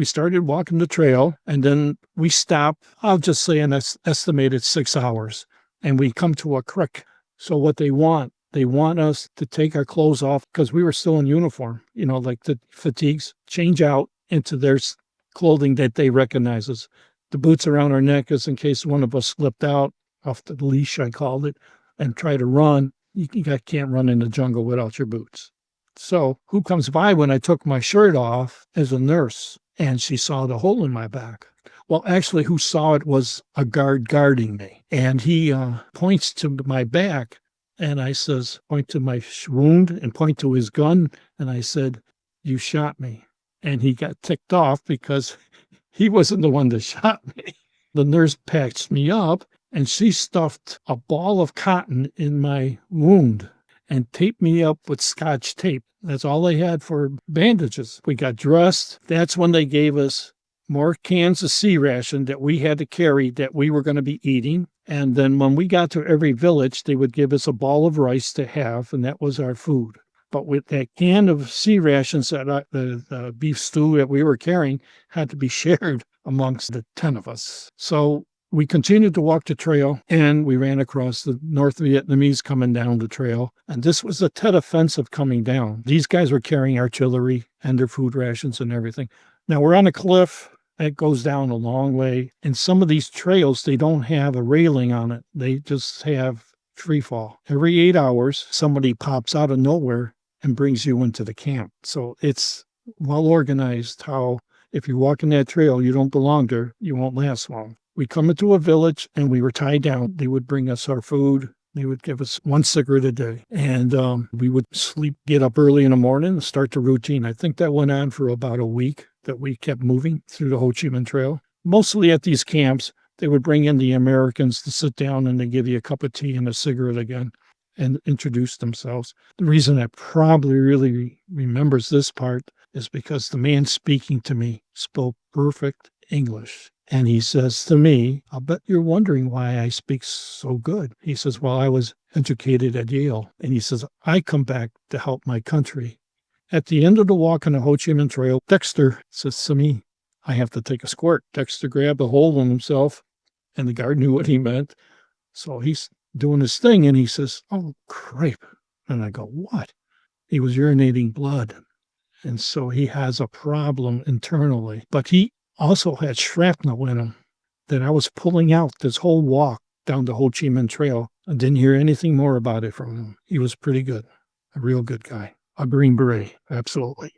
We started walking the trail, and then we stopped, I'll just say an estimated 6 hours, and we come to a creek. So what they want us to take our clothes off because we were still in uniform, like the fatigues, change out into their clothing that they recognize us. The boots around our neck is in case one of us slipped out off the leash, I called it, and try to run. You can't run in the jungle without your boots. So who comes by when I took my shirt off is a nurse, and she saw the hole in my back. Well, actually, who saw it was a guard guarding me. And he points to my back, and I says, point to my wound and point to his gun. And I said, you shot me. And he got ticked off because he wasn't the one that shot me. The nurse patched me up, and she stuffed a ball of cotton in my wound and taped me up with Scotch tape. That's all they had for bandages. We got dressed. That's when they gave us more cans of sea ration that we had to carry that we were going to be eating. And then when we got to every village, they would give us a ball of rice to have, and that was our food. But with that can of sea rations, that the beef stew that we were carrying had to be shared amongst the 10 of us. So we continued to walk the trail, and we ran across the North Vietnamese coming down the trail. And this was the Tet Offensive coming down. These guys were carrying artillery and their food rations and everything. Now we're on a cliff that goes down a long way. And some of these trails, they don't have a railing on it. They just have free fall. Every 8 hours, somebody pops out of nowhere and brings you into the camp. So it's well organized how if you walk in that trail, you don't belong there, you won't last long. We come into a village and we were tied down. They would bring us our food. They would give us 1 cigarette a day. And we would sleep, get up early in the morning and start the routine. I think that went on for about a week that we kept moving through the Ho Chi Minh Trail. Mostly at these camps, they would bring in the Americans to sit down and they give you a cup of tea and a cigarette again and introduce themselves. The reason I probably really remembers this part is because the man speaking to me spoke perfect English. And he says to me, I'll bet you're wondering why I speak so good. He says, well, I was educated at Yale. And he says, I come back to help my country. At the end of the walk on the Ho Chi Minh Trail, Dexter says to me, I have to take a squirt. Dexter grabbed a hold on himself, and the guard knew what he meant. So he's doing his thing, and he says, oh, crepe. And I go, what? He was urinating blood. And so he has a problem internally. But he also had shrapnel in him that I was pulling out this whole walk down the Ho Chi Minh Trail. I didn't hear anything more about it from him. He was pretty good, a real good guy, a Green Beret, absolutely.